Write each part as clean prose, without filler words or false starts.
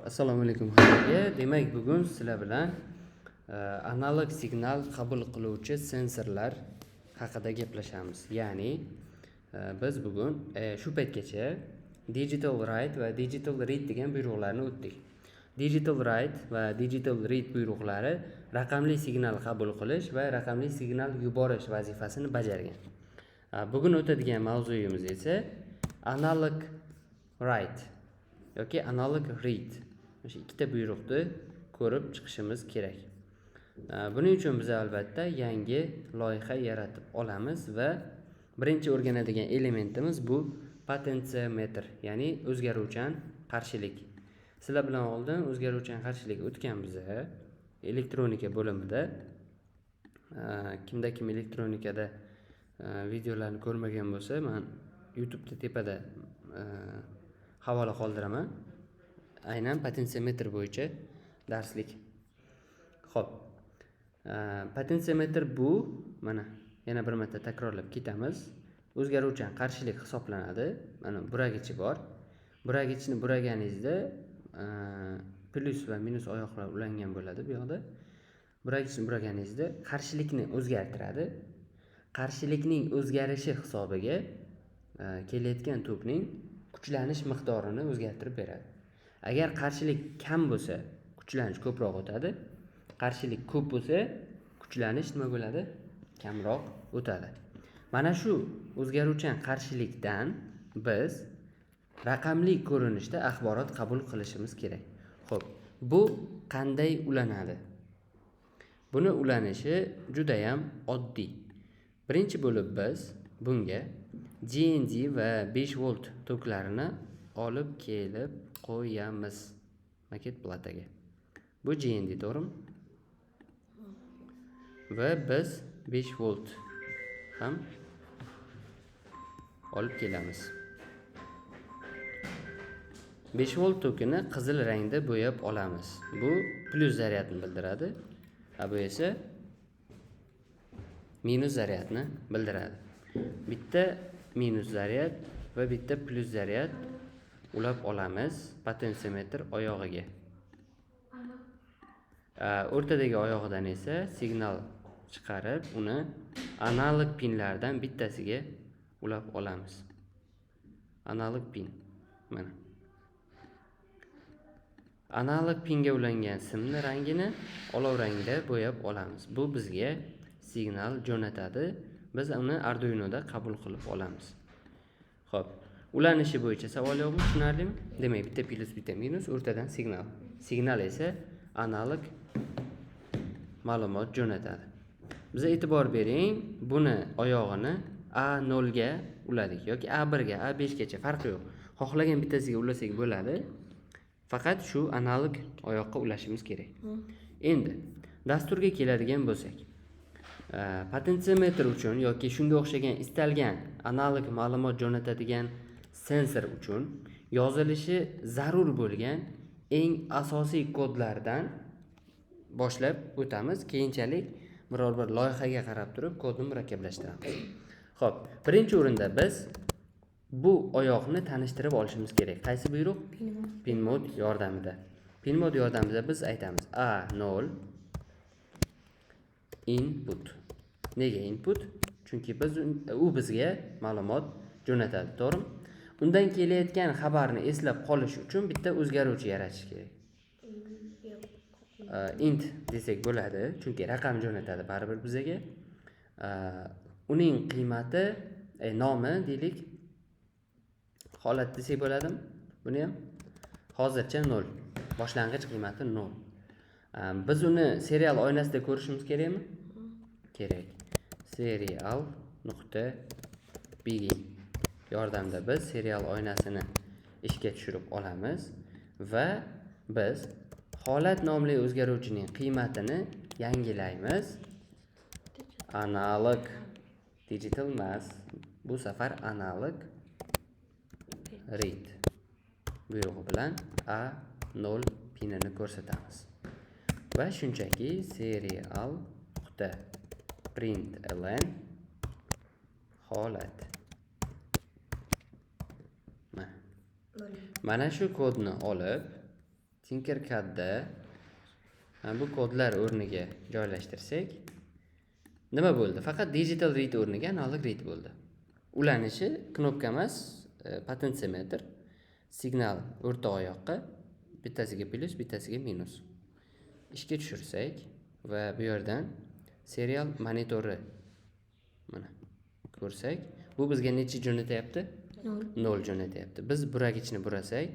Assalomu alaykum hammaga. Demak, bugun sizlar bilan analog signal qabul qiluvchi sensorlar haqida gaplashamiz. Ya'ni biz bugun shu paytgacha digital write va digital read degan buyruqlarni o'tdik. Digital write va digital read buyruqlari raqamli signal qabul qilish va raqamli signal yuborish vazifasini bajargan. Bugun o'tadigan mavzuyimiz esa analog write yoki analog read. O'sha ikkita buyruqni ko'rib chiqishimiz kerak. Buning uchun biz albatta yangi loyiha yaratib olamiz va birinchi o'rganadigan elementimiz bu potentsiometr, ya'ni o'zgaruvchan qarshilik. Sizlar bilan oldin o'zgaruvchan qarshilik o'tgan biz elektronika bo'limida. Kimda kim elektronikada videolarni ko'rmagan bo'lsa, men YouTube'da tepada havola qoldiraman. Aynan potentsiometr bo'yicha darslik. Xo'p. Potentsiometr bu mana yana bir marta takrorlab ketamiz. O'zgaruvchan qarshilik hisoblanadi. Mana buragichi bor. Buragichni buraganingizda plus va minus oyoqlar ulangan bo'ladi bu yoqda. Buragichni buraganingizda qarshilikni o'zgartiradi. Qarshilikning o'zgarishi hisobiga kelayotgan tokning kuchlanish miqdorini o'zgartirib beradi. Agar qarshilik kam bo'lsa, kuchlanish ko'proq o'tadi. Qarshilik ko'p bo'lsa, kuchlanish nima bo'ladi? Kamroq o'tadi. Mana shu o'zgaruvchan qarshilikdan biz raqamli ko'rinishda axborot qabul qilishimiz kerak. Xo'p, bu qanday ulanadi? Buni ulanishi juda ham oddiy. Birinchi bo'lib biz bunga GND va 5 volt toklarini olib kelib qo'yamiz maket plataga. Bu GND, to'g'rimi? Va biz 5 volt ham olib kelamiz. 5 volt tokini qizil rangda bo'yab olamiz. Bu plus zaryadni bildiradi. Bu esa minus zaryadni bildiradi. Bitta minus zaryad va bitta plus zaryad ulab olamiz potentsiometr oyog'iga. O'rtadagi oyog'idan esa signal chiqarib, uni analog pinlardan bittasiga ulab olamiz. Analog pin. Mana. Analog pinga ulangan simni rangini olov rangda bo'yab olamiz. Bu bizga signal jo'natadi. Biz uni Arduinoda qabul qilib olamiz. Xo'p. Ulanishi bo'yicha savol yo'qmi? Tushunarlimi? Demak, bitta plus, bitta minus, o'rtadan signal. Signal esa analog ma'lumot jo'natadi. Biz e'tibor bering, buni oyog'ini A0 ga uladik yoki A1 ga, A5 gacha farqi yo'q. Xohlagan bittasiga ulasak bo'ladi. Faqat shu analog oyoqqa ulashimiz kerak. Endi dasturga keladigan bo'lsak, potentsiometr uchun yoki shunga o'xshagan istalgan analog ma'lumot jo'natadigan sensor uchun yozilishi zarur bo'lgan eng asosiy kodlardan boshlab o'tamiz. Keyinchalik biror bir loyihaga qarab turib kodni murakkablashtiramiz. Xo'p, birinchi o'rinda biz bu oyoqni tanishtirib olishimiz kerak. Qaysi buyruq? Pin mod yordamida. Pin mod yordamida biz aytamiz A0 input. Nega input? Chunki u bizga ma'lumot jo'natadi, to'g'rimi? Undan kelayotgan xabarni eslab qolish uchun bitta o'zgaruvchi yaratish kerak. Int desak bo'ladi, chunki raqam jo'natadi baribir bizga. Uning qiymati, nomi deylik, holat desak bo'ladimi? Buni ham hozircha 0. Boshlang'ich qiymati 0. Biz uni serial oynasida ko'rishimiz kerakmi? Kerak. Serial.begin yordamida biz serial oynasini ishga tushirib olamiz va biz holat nomli o'zgaruvchining qiymatini yangilaymiz. Analog digital emas, bu safar analog read buyrug'i bilan A0 pinini ko'rsatamiz. Va shunchaki serial.println holat. Mana shu kodni olib Tinkercadda bu kodlar o'rniga joylashtirsak nima bo'ldi? Faqat digital read o'rniga analog read bo'ldi. Ulanishi knopka emas, potentsiometr, signal o'rta oyoqqa, bittasiga plus, bittasiga minus. Ishga tushirsak va bu yerdan serial monitori mana ko'rsak, bu bizga necha jo'natyapti? 0 jo'natyapti. Biz buragichni burasak,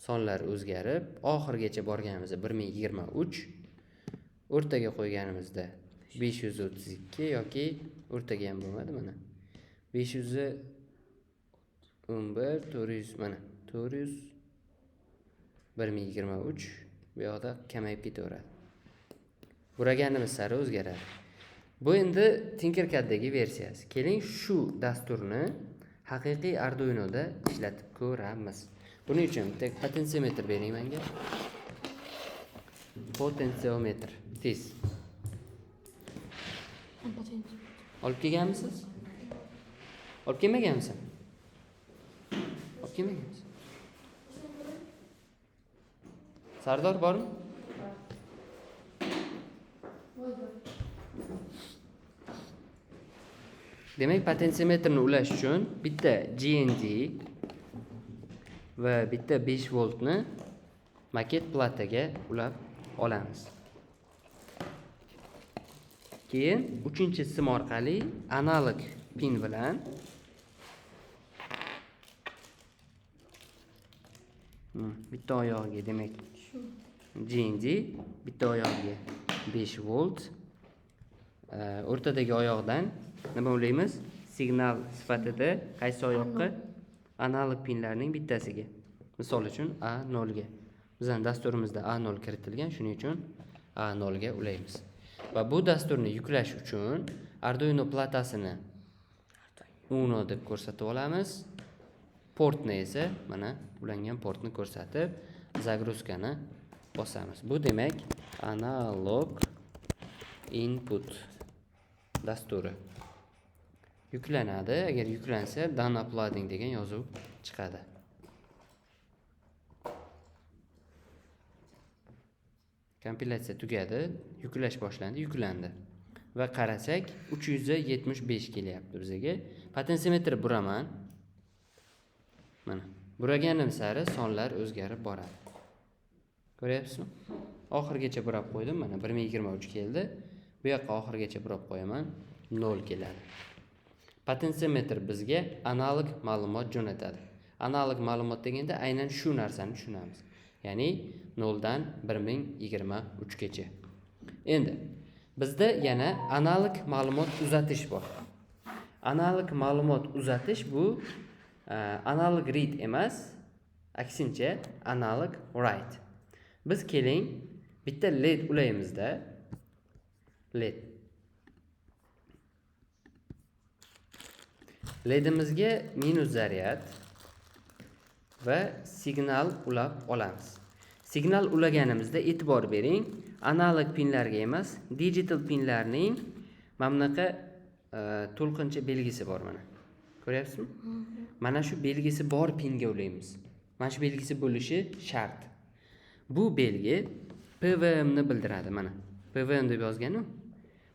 sonlar o'zgarib, oxirigacha borganimizda 1023, o'rtaga qo'yganimizda 532 yoki o'rtaga ham bo'lmadi mana. 511 400 mana 400 1023 bu yoqda kamayib ketaveradi. Buraganimiz sari o'zgaradi. Bu endi Tinkercaddagi versiyasi. Keling shu dasturni haqiqiy Arduinoda ishlatib ko'ramiz. Buning uchun bitta potentsiometr bering menga. Potentsiometr. Tez. Olib kelganmisiz? Olib kelmaganmisan? Olib kelmaganmisan? Sardor bormi? Demak, potentsiometrni ulash uchun bitta GND va bitta 5 voltni maket plataga ulab olamiz. Keyin 3-sim orqali analog pin bilan bitta oyog'iga, demak, GND, bitta oyog'iga 5 volt, o'rtadagi oyoqdan nima o'ylaymiz? Signal sifatida qaysi oyoqqa? Analog pinlarning bittasiga. Misol uchun A0 ga. Bizning dasturimizda A0 kiritilgan, shuning uchun A0 ga ulaymiz. Va bu dasturni yuklash uchun Arduino platasini Uno deb ko'rsatib olamiz. Portni esa mana ulangan portni ko'rsatib, zagruzkani bosamiz. Bu demak analog input dasturi yuklanadi. Agar yuklansa done uploading degan yozuv chiqadi. Kompilatsiya tugadi, yuklash boshlandi, yuklandi. Va qarasak 375 kelyapti bizga. Potentsiometr buraman. Mana, buraganim sari sonlar o'zgarib boradi. Ko'ryapsizmi? Oxirigacha burab qo'ydim, mana 1023 keldi. Bu yoqqa oxirigacha burab qo'yaman, 0 keladi. Potentsiometr bizga analog ma'lumot jo'natadi. Analog ma'lumot deganda aynan shu narsani tushunamiz. Ya'ni 0 dan 1023 gacha. Endi bizda yana analog ma'lumot uzatish bor. Analog ma'lumot uzatish bu analog read emas, aksincha analog write. Biz keling bitta LED ulaymizda. LED. LEDimizga minus zaryad va signal ulab olamiz. Signal ulaganimizda e'tibor bering, analog pinlarga emas, digital pinlarning mamnaqa to'lqincha belgisi bor mana. Ko'ryapsizmi? Mana shu belgisi bor pinga ulaymiz. Mana shu belgisi bo'lishi shart. Bu belgi PWM ni bildiradi mana. PWM deb yozgan-ku.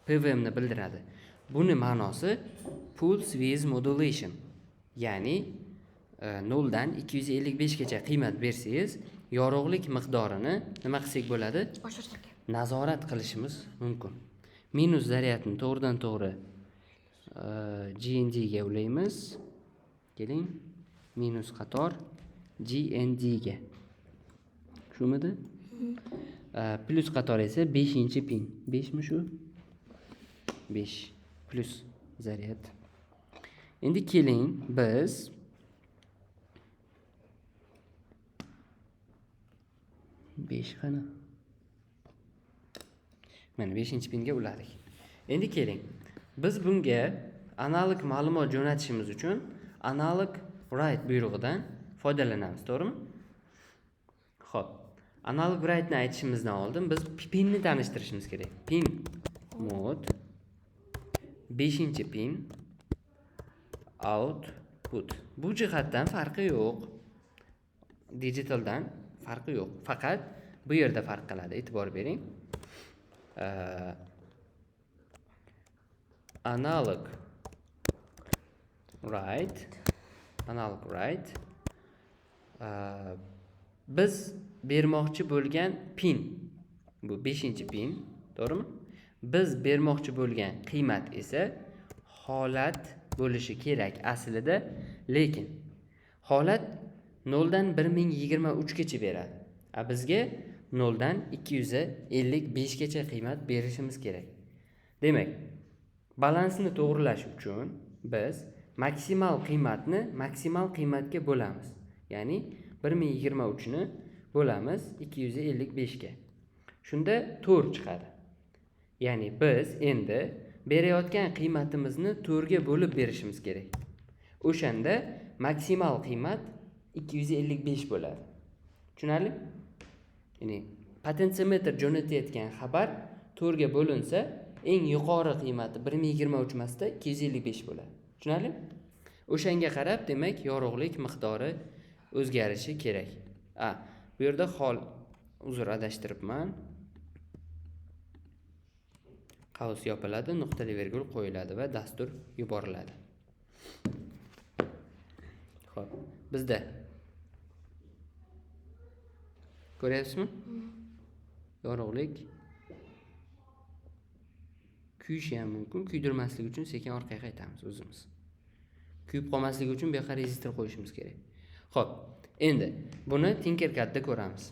PWM ni bildiradi. Buni ma'nosi pulse width modulation. Ya'ni 0 dan 255 gacha qiymat bersangiz, yorug'lik miqdorini nima qilsak bo'ladi? Nazorat qilishimiz mumkin. Minus zaryadni to'g'ridan to'g'ri GND ga ulaymiz. Keling, minus qator GND ga. Shumidi? Plus qator esa 5-pin. 5 mi shu? 5 plus zaryad. Endi keling biz qani? Mana 5-pinga uladik. Endi keling. Biz bunga analog ma'lumot jo'natishimiz uchun analog write buyrug'idan foydalanamiz, to'g'rimi? Xo'p. Analog write ni aytishimizdan oldin biz pinni tanishtirishimiz kerak. Pin mod 5-pin output. Bu jihatdan farqi yo'q. Digitaldan farqi yo'q. Faqat bu yerda farq qiladi. E'tibor bering. Analog write biz bermoqchi bo'lgan pin, bu 5-pin, to'g'rimi? Biz bermoqchi bo'lgan qiymat esa holat bo'lishi kerak aslida, lekin holat 0 dan 1023 gacha beradi. Bizga 0 dan 255 gacha qiymat berishimiz kerak. Demak, balansni to'g'rilash uchun biz maksimal qiymatga bo'lamiz. Ya'ni 1023 ni bo'lamiz 255 ga. Shunda 4 chiqadi. Ya'ni biz endi berayotgan qiymatimizni 4 ga bo'lib berishimiz kerak. O'shanda maksimal qiymat 255 bo'ladi. Tushunarli? Ya'ni potentsiometr jo'natayotgan xabar 4 ga bo'linsa, eng yuqori qiymati 1023 emasda 255 bo'ladi. Tushunarli? O'shanga qarab, demak, yorug'lik miqdori o'zgarishi kerak. Bu yerda uzr, adashtiribman. Qavs yopiladi, nuqtali virgul qo'yiladi va dastur yuboriladi. Xo'p, bizda ko'ryapsizmi? Yorug'lik kuyishi ham mumkin. Kuydirmaslik uchun sekin orqaga qaytamiz o'zimiz. Kuyib qolmasligi uchun bu yoqqa rezistor qo'yishimiz kerak. Xo'p, endi buni Tinkercadda ko'ramiz.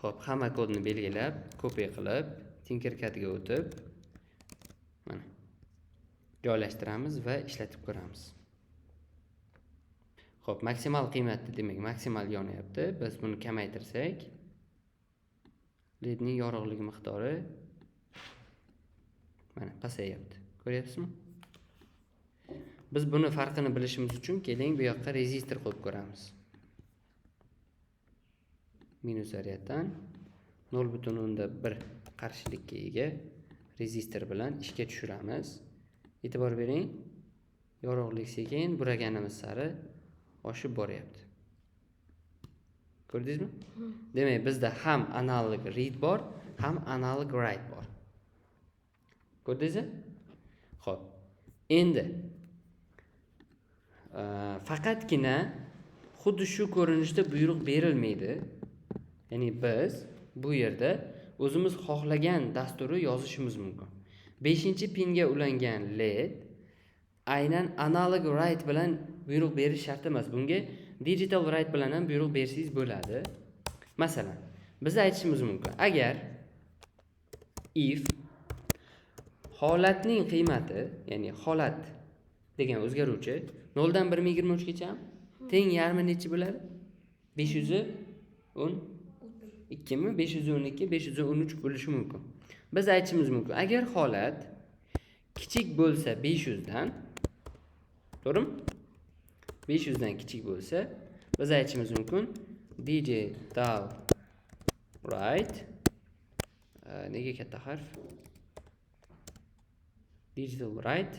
Xo'p, hamma kodni belgilab, copy qilib, Tinkercadga o'tib, mana joylashtiramiz va ishlatib ko'ramiz. Xo'p, maksimal qiymatni, demak, maksimal yonyapti. Biz buni kamaytirsak, ledning yorug'lik miqdori mana pasayapti. Ko'ryapsizmi? Biz buni farqini bilishimiz uchun keling bu yoqqa rezistor qo'yib ko'ramiz. Minus zaryaddan 0.1 qarshilikka ega rezistor bilan ishga tushiramiz. E'tibor bering, yorug'lik sekin buraganimiz sari oshib boryapti. Ko'rdingizmi? Demak, bizda ham analog read bor, ham analog write bor. Ko'rdingizmi? Xo'p. Endi faqatgina xuddi shu ko'rinishda buyruq berilmaydi. Ya'ni biz bu yerda o'zimiz xohlagan dasturni yozishimiz mumkin. 5-pinga ulangan LED aynan analog write bilan buyruq berish shart emas. Bunga digital write bilan ham buyruq bersangiz bo'ladi. Masalan, biz aytishimiz mumkin. Agar if holatning qiymati, ya'ni holat degan o'zgaruvchi 0 dan 1023 gacha teng yarmi necha bo'ladi? 512 mi? 512, 513 bo'lishi mumkin. Biz aytishimiz mumkin. Agar holat kichik bo'lsa 500 dan, to'g'rimi? 500 dan kichik bo'lsa, biz aytishimiz mumkin digital write nega katta harf? Digital write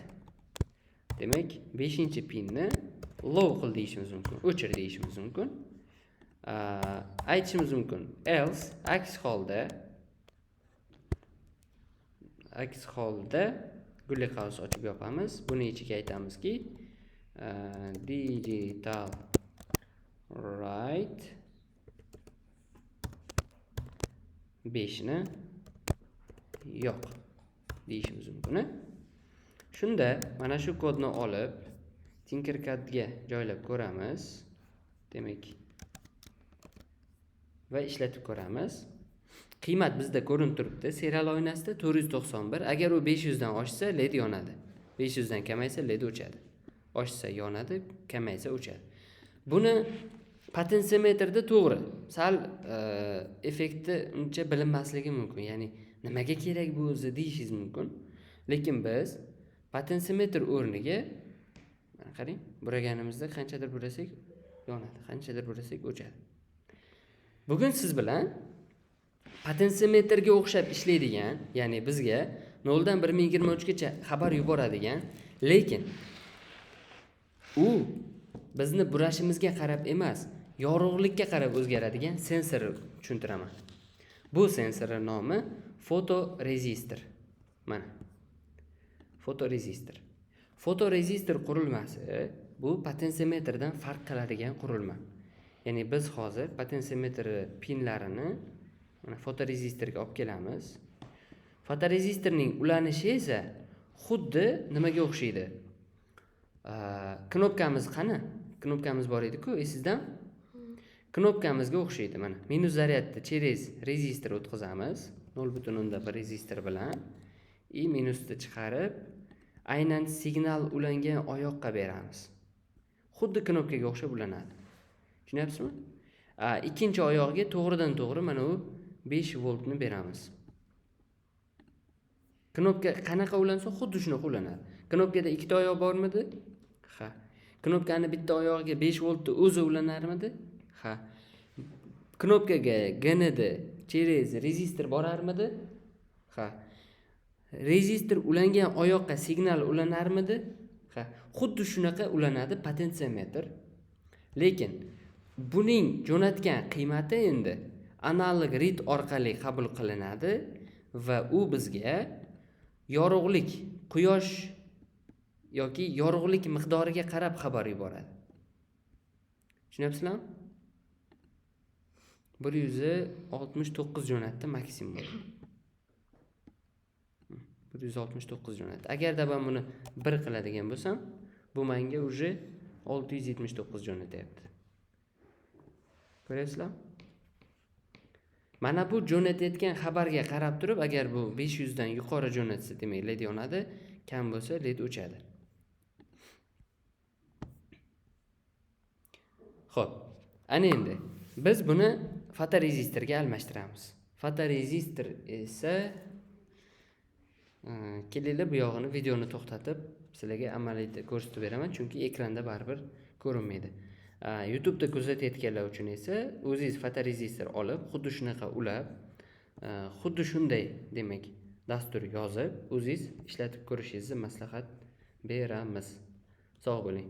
demak 5-pinni low qil deyishimiz mumkin, o'chir deyishimiz mumkin. Aytishimiz mumkin else aks holda gulli qavs ochib yopamiz. Buni ichiga aytamizki digital write 5 ni yo'q deyishimiz mumkin. Shunda mana shu kodni olib Tinkercadga joylab ko'ramiz. Demak, va ishlatib ko'ramiz. Qiymat bizda ko'rinib turibdi. Serial oynasida 491. Agar u 500 dan oshsa, LED yonadi. 500 dan kamaysa, LED o'chadi. Oshsa yonadi, kamaysa o'chadi. Buni potentsiometrda to'g'ri, sal effektni uncha bilinmasligi mumkin. Ya'ni nimaga kerak bu o'zi deyishingiz mumkin. Lekin biz potentsiometr o'rniga mana qarang, buraganimizda qanchadir burasak yonadi, qanchadir burasak o'chadi. Bugun siz bilan potentsiometrga o'xshab ishlaydigan, ya'ni bizga 0 dan 1023 gacha xabar yuboradigan, lekin u bizni burashimizga qarab emas, yorug'likka qarab o'zgaradigan sensorni tushuntiraman. Bu sensorning nomi fotorezistor. Mana. Fotorezistor. Fotorezistor qurilmasi bu potensiometrdan farq qiladigan qurilma. Ya'ni biz hozir potensiometr pinlarini mana fotorezistorga olib kelamiz. Fotorezistorning ulanishi esa xuddi nimaga o'xshaydi? Knopkamiz qani? Knopkamiz bor edi-ku, esingizdan? Knopkamizga o'xshaydi mana. Minus zaryadni через rezistor o'tkazamiz. 0.1 rezistor bilan и minusni chiqarib, aynan signal ulangan oyoqqa beramiz. Xuddi knopkaga o'xshab ulanadi. Tushunyapsizmi? Ikkinchi oyoqga to'g'ridan to'g'ri mana u 5 voltni beramiz. Knopka qanaqa ulansa xuddi shunaqa ulanadi. Knopkada ikkita oyoq bormidi? Ha. Knopkani bitta oyog'iga 5 voltni o'zi ulanarmidi? Ha. Knopkaga GND через rezistor borarmidi? Ha. Rezistor ulangan oyoqqa signal ulanarmidi? Ha. Xuddi shunaqa ulanadi potentsiometr. Lekin buning jo'natgan qiymati endi analog rit orqali qabul qilinadi va u bizga yorug'lik, quyosh yoki yorug'lik miqdoriga qarab xabar yuboradi. Tushunyapsizlarmi? 169 jo'natdi maksimum. 169 jo'natdi. Agarda men buni 1 qiladigan bo'lsam, bu menga уже 679 jo'natyapti. Ko'ryapsizlar? Mana bu jo'natayotgan xabarga qarab turib, agar bu 500 dan yuqori jo'natsa, demak led yonadi, kam bo'lsa led o'chadi. Xo'p, ana endi biz buni fotorezistorga almashtiramiz. Fotorezistor esa kelinglar bu yog'ini videoni to'xtatib, sizlarga amaliyotda ko'rsatib beraman, chunki ekranda baribir ko'rinmaydi. YouTube'da kuzatayotganlar uchun esa o'zingiz fotorezistor olib, xuddi shunaqa ulab, xuddi shunday, demak, dastur yozib, o'zingiz ishlatib ko'rishingizni maslahat beramiz. Sog' bo'ling.